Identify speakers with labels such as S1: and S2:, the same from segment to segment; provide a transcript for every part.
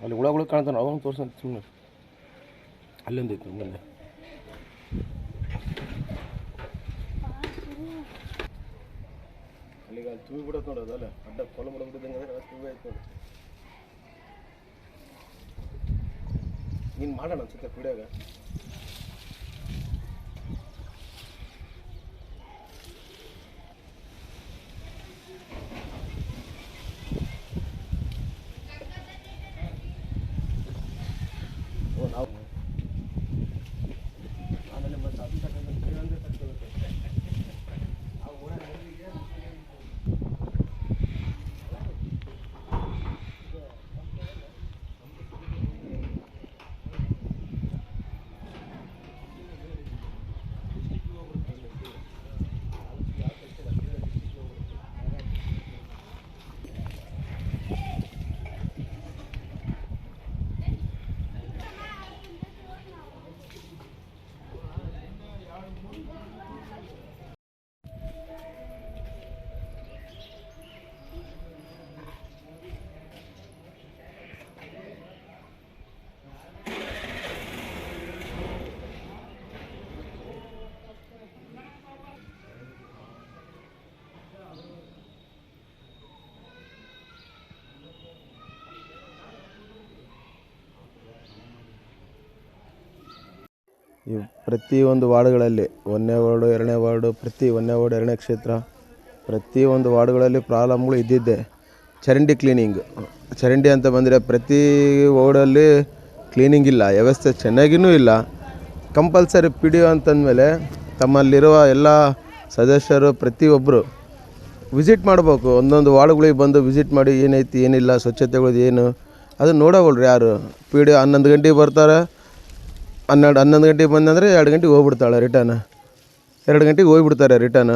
S1: ಅಲ್ಲಿ ಹುಳಗಳು ಕಾಣ್ತಾನೆ ಅವಾಗ ತೋರ್ಸಂತ ಸುಮ್ಮನೆ ಅಲ್ಲೊಂದೈತೆ ಮುಂದೆ ಅಲ್ಲಿಗೆ ಅಲ್ಲಿ ತುವಿ ಬಿಡೋದು ನೋಡೋದು ಅಲ್ಲ ಅಡ್ಡ ಕೊಲ ಬಿಡೋಬಿಟ್ಟಿದ್ದಂಗೆ ಅಂದ್ರೆ ತುವಿ ಆಯ್ತು ನೋಡಿ ನೀನು ಮಾಡೋಣ ಅನ್ಸುತ್ತೆ ಕುಡಿಯಾಗ ನಾವು ಆಮೇಲೆ ಮತ್ತೆ ಅದು ತಗೊಂಡು ತಗೊಳ್ಬೇಕು ಈ ಪ್ರತಿಯೊಂದು ವಾರ್ಡ್ಗಳಲ್ಲಿ 1ನೇ ವಾರ್ಡು 2ನೇ ವಾರ್ಡು ಪ್ರತಿ 1ನೇ ವಾರ್ಡು 2ನೇ ಕ್ಷೇತ್ರ ಪ್ರತಿಯೊಂದು ವಾರ್ಡ್ಗಳಲ್ಲಿ ಪ್ರಾಬ್ಲಮ್ಗಳು ಇದ್ದಿದ್ದೆ. ಚರಂಡಿ ಕ್ಲೀನಿಂಗ್ ಚರಂಡಿ ಅಂತ ಬಂದರೆ ಪ್ರತಿ ವಾರ್ಡಲ್ಲಿ ಕ್ಲೀನಿಂಗ್ ಇಲ್ಲ, ವ್ಯವಸ್ಥೆ ಚೆನ್ನಾಗಿಯೂ ಇಲ್ಲ. ಕಂಪಲ್ಸರಿ ಪಿ ಡಿ ಒ ಅಂತಂದಮೇಲೆ ತಮ್ಮಲ್ಲಿರುವ ಎಲ್ಲ ಸದಸ್ಯರು ಪ್ರತಿಯೊಬ್ಬರು ವಿಸಿಟ್ ಮಾಡಬೇಕು. ಒಂದೊಂದು ವಾರ್ಡ್ಗಳಿಗೆ ಬಂದು ವಿಸಿಟ್ ಮಾಡಿ ಏನೈತಿ ಏನಿಲ್ಲ ಸ್ವಚ್ಛತೆಗಳು ಏನು ಅದು ನೋಡೋವಲ್ರಿ ಯಾರು. ಪಿ ಡಿ ಒ 11 ಗಂಟೆಗೆ ಬರ್ತಾರೆ, 11 ಗಂಟೆಗೆ ಬಂದಂದರೆ 2 ಗಂಟೆಗೆ ಹೋಗ್ಬಿಡ್ತಾಳೆ ರಿಟರ್ನ್, 2 ಗಂಟೆಗೆ ಹೋಗ್ಬಿಡ್ತಾರೆ ರಿಟರ್ನ್.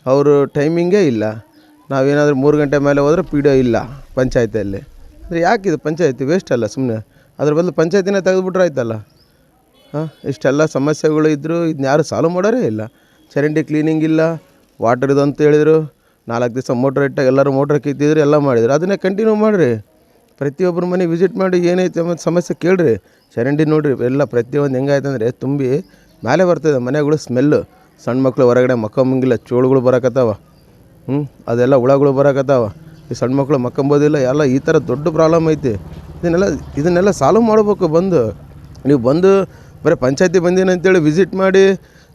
S1: ಅವರು ಟೈಮಿಂಗೇ ಇಲ್ಲ. ನಾವೇನಾದರೂ 3 ಗಂಟೆ ಮೇಲೆ ಹೋದರೆ ಪಿ ಡಿ ಒ ಇಲ್ಲ ಪಂಚಾಯತಿಯಲ್ಲಿ. ಅಂದರೆ ಯಾಕಿದು ಪಂಚಾಯತಿ ವೇಸ್ಟ್ ಅಲ್ಲ ಸುಮ್ಮನೆ, ಅದ್ರ ಬದಲು ಪಂಚಾಯತಿನೇ ತೆಗೆದುಬಿಟ್ರೆ ಆಯ್ತಲ್ಲ. ಇಷ್ಟೆಲ್ಲ ಸಮಸ್ಯೆಗಳು ಇದ್ದರೂ ಇದನ್ನ ಯಾರು ಸಾಲ್ವ್ ಮಾಡೋರೇ ಇಲ್ಲ. ಚರಂಡಿ ಕ್ಲೀನಿಂಗ್ ಇಲ್ಲ, ವಾಟರ್ ಇದು ಅಂತ ಹೇಳಿದರು. 4 ದಿವಸ ಮೋಟ್ರ್ ಇಟ್ಟಾಗ ಎಲ್ಲರೂ ಮೋಟ್ರ್ ಕಿತ್ತಿದ್ರು, ಎಲ್ಲ ಮಾಡಿದ್ರು. ಅದನ್ನೇ ಕಂಟಿನ್ಯೂ ಮಾಡಿರಿ. ಪ್ರತಿಯೊಬ್ಬರ ಮನೆ ವಿಸಿಟ್ ಮಾಡಿ ಏನೈತೆ ಮತ್ತು ಸಮಸ್ಯೆ ಕೇಳಿರಿ. ಚರಂಡಿ ನೋಡಿರಿ ಎಲ್ಲ ಪ್ರತಿಯೊಂದು ಹೆಂಗಾಯ್ತು ಅಂದರೆ ತುಂಬಿ ಮೇಲೆ ಬರ್ತದೆ ಮನೆಗಳು ಸ್ಮೆಲ್ಲು. ಸಣ್ಣ ಮಕ್ಕಳು ಹೊರಗಡೆ ಮಕ್ಕೊಂಬಂಗಿಲ್ಲ, ಚೋಳುಗಳು ಬರೋಕತ್ತಾವ. ಅದೆಲ್ಲ ಹುಳಗಳು ಬರೋಕತ್ತಾವ. ಈ ಸಣ್ಣ ಮಕ್ಕಳು ಮಕ್ಕೊಂಬೋದಿಲ್ಲ. ಎಲ್ಲ ಈ ಥರ ದೊಡ್ಡ ಪ್ರಾಬ್ಲಮ್ ಐತಿ. ಇದನ್ನೆಲ್ಲ ಸಾಲ್ವ್ ಮಾಡ್ಬೇಕು. ನೀವು ಬಂದು ಬರೀ ಪಂಚಾಯತಿ ಬಂದೀನಿ ಅಂತೇಳಿ ವಿಸಿಟ್ ಮಾಡಿ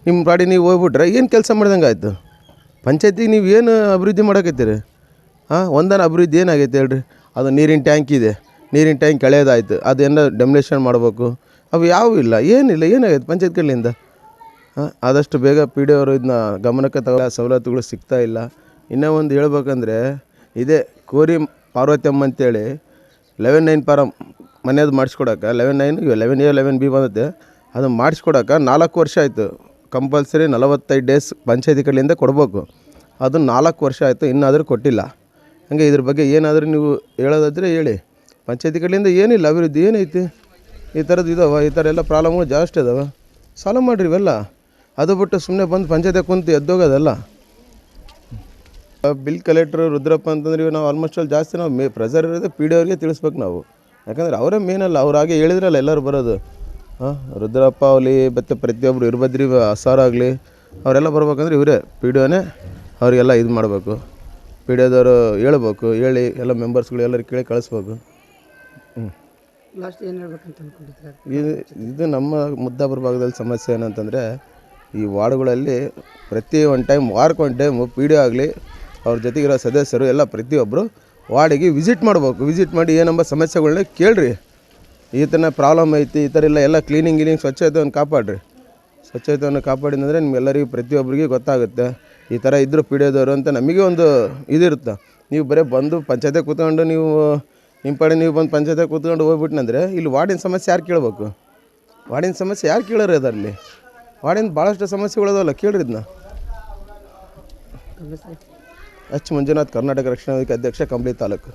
S1: ನಿಮ್ಮ ಪಾಡಿ ನೀವು ಹೋಗ್ಬಿಟ್ರೆ ಏನು ಕೆಲಸ ಮಾಡ್ದಂಗೆ ಆಯಿತು. ಪಂಚಾಯತಿಗೆ ನೀವು ಏನು ಅಭಿವೃದ್ಧಿ ಮಾಡೋಕತ್ತೀರಿ? ಒಂದನ ಅಭಿವೃದ್ಧಿ ಏನಾಗೈತೆ ಹೇಳ್ರಿ? ಅದು ನೀರಿನ ಟ್ಯಾಂಕ್ ಇದೆ, ನೀರಿನ ಟ್ಯಾಂಕ್ ಕಳೆಯೋದಾಯ್ತು, ಅದನ್ನು ಡೆಮೊಲಿಷನ್ ಮಾಡಬೇಕು. ಅವು ಯಾವೂ ಇಲ್ಲ, ಏನಿಲ್ಲ. ಏನಾಗೈತೆ ಪಂಚಾಯತ್ ಕಡೆಯಿಂದ? ಆದಷ್ಟು ಬೇಗ ಪಿ ಡಿ ಅವರು ಇದನ್ನ ಗಮನಕ್ಕೆ ತಗೊಳ್ಳೋ ಸವಲತ್ತುಗಳು ಸಿಗ್ತಾ ಇಲ್ಲ. ಇನ್ನೂ ಒಂದು ಹೇಳ್ಬೇಕಂದ್ರೆ ಇದೇ ಕೋರಿ ಪಾರ್ವತಮ್ಮ ಅಂತೇಳಿ 11/9 ಫಾರಮ್ ಮನೆಯದು ಮಾಡಿಸ್ಕೊಡಕ್ಕೆ 11/9 11A 11B ಬಂದತ್ತೆ. ಅದು ಮಾಡಿಸ್ಕೊಡಕ್ಕೆ 4 ವರ್ಷ ಆಯಿತು. ಕಂಪಲ್ಸರಿ 45 ಡೇಸ್ ಪಂಚಾಯತಿ ಕಡೆಯಿಂದ ಕೊಡಬೇಕು. ಅದು 4 ವರ್ಷ ಆಯಿತು, ಇನ್ನಾದರೂ ಕೊಟ್ಟಿಲ್ಲ. ಹಾಗೆ ಇದ್ರ ಬಗ್ಗೆ ಏನಾದರೂ ನೀವು ಹೇಳೋದಾದರೆ ಹೇಳಿ. ಪಂಚಾಯತಿ ಕಡೆಯಿಂದ ಏನಿಲ್ಲ ಅಭಿವೃದ್ಧಿ. ಏನೈತಿ? ಈ ಥರದ್ದು ಇದಾವೆ, ಈ ಥರ ಎಲ್ಲ ಪ್ರಾಬ್ಲಮ್ಗಳು ಜಾಸ್ತಿ ಇದಾವೆ. ಸಾಲ್ವ್ ಮಾಡಿರಿ ಇವೆಲ್ಲ. ಅದು ಬಿಟ್ಟು ಸುಮ್ಮನೆ ಬಂದು ಪಂಚಾಯತಿ ಕುಂತು ಎದ್ದೋಗೋದಲ್ಲ. ಬಿಲ್ ಕಲೆಕ್ಟ್ರು ರುದ್ರಪ್ಪ ಅಂತಂದ್ರೆ ನಾವು ಆಲ್ಮೋಸ್ಟ್ ಅಲ್ಲಿ ಜಾಸ್ತಿ ನಾವು ಪ್ರೆಸರ್ ಇರೋದೇ ಪಿ ಡಿ ಅವ್ರಿಗೆ ತಿಳಿಸ್ಬೇಕು ನಾವು. ಯಾಕಂದರೆ ಅವರೇ ಮೇನಲ್ಲ. ಅವ್ರು ಹಾಗೆ ಹೇಳಿದ್ರಲ್ಲ ಎಲ್ಲರೂ ಬರೋದು. ರುದ್ರಪ್ಪ ಆಗಲಿ ಮತ್ತು ಪ್ರತಿಯೊಬ್ಬರು ಇರ್ಬದ್ರಿ ಅಸಾರಾಗಲಿ ಅವರೆಲ್ಲ ಬರ್ಬೇಕಂದ್ರೆ ಇವರೇ ಪಿ ಡಿ ಒನೇ ಅವರಿಗೆಲ್ಲ ಇದು ಮಾಡಬೇಕು. ಪಿ ಡಿ ಒದವರು ಹೇಳ್ಬೇಕು, ಹೇಳಿ ಎಲ್ಲ ಮೆಂಬರ್ಸ್ಗಳು ಎಲ್ಲರೂ ಕೇಳಿ ಕಳಿಸ್ಬೇಕು.
S2: ಲಾಸ್ಟ್ ಏನು ಹೇಳ್ಬೇಕಂತ ಅಂದ್ಕೊಂಡಿದ್ದೀರಾ?
S1: ಇದು ನಮ್ಮ ಮುದ್ದಾಪುರ ಭಾಗದಲ್ಲಿ ಸಮಸ್ಯೆ ಏನಂತಂದರೆ ಈ ವಾರ್ಡ್ಗಳಲ್ಲಿ ಪ್ರತಿ ಒಂದು ಟೈಮ್ ವಾರಕ್ಕೆ ಒಂದು ಟೈಮು ಪಿ ಡಿ ಒ ಆಗಲಿ ಅವ್ರ ಜೊತೆಗಿರೋ ಸದಸ್ಯರು ಎಲ್ಲ ಪ್ರತಿಯೊಬ್ಬರು ವಾರ್ಡಿಗೆ ವಿಸಿಟ್ ಮಾಡಬೇಕು. ವಿಸಿಟ್ ಮಾಡಿ ಏನಂಬ ಸಮಸ್ಯೆಗಳನ್ನ ಕೇಳಿರಿ. ಈ ಥರ ಪ್ರಾಬ್ಲಮ್ ಐತಿ, ಈ ಥರ ಎಲ್ಲ ಕ್ಲೀನಿಂಗ್ ಸ್ವಚ್ಛತೆಯನ್ನು ಕಾಪಾಡಿರಿ. ಸ್ವಚ್ಛತೆಯನ್ನು ಕಾಪಾಡಿದಂದರೆ ನಿಮ್ಗೆಲ್ಲರಿಗೂ ಪ್ರತಿಯೊಬ್ಬರಿಗೆ ಗೊತ್ತಾಗುತ್ತೆ. ಈ ಥರ ಇದ್ದರು ಪಿ ಡಿ ಒದವರು ಅಂತ ನಮಗೆ ಒಂದು ಇದಿರುತ್ತೆ. ನೀವು ಬರೀ ಬಂದು ಪಂಚಾಯತಿ ಕೂತ್ಕೊಂಡು ನೀವು ನಿಮ್ಮ ಪಾಡಿ ನೀವು ಬಂದು ಪಂಚಾಯತಿ ಕೂತ್ಕೊಂಡು ಹೋಗ್ಬಿಟ್ನಂದರೆ ಇಲ್ಲಿ ವಾರ್ಡಿನ ಸಮಸ್ಯೆ ಯಾರು ಕೇಳಬೇಕು? ವಾರ್ಡಿನ ಸಮಸ್ಯೆ ಯಾರು ಕೇಳೋರು ಅದರಲ್ಲಿ? ವಾರ್ಡಿನ ಭಾಳಷ್ಟು ಸಮಸ್ಯೆಗಳದಲ್ಲ, ಕೇಳ್ರಿ ಇದನ್ನ. ಎಚ್ ಮಂಜುನಾಥ್, ಕರ್ನಾಟಕ ರಕ್ಷಣಾ ವೇದಿಕೆ ಅಧ್ಯಕ್ಷ, ಕಂಪ್ಲಿ ತಾಲೂಕು.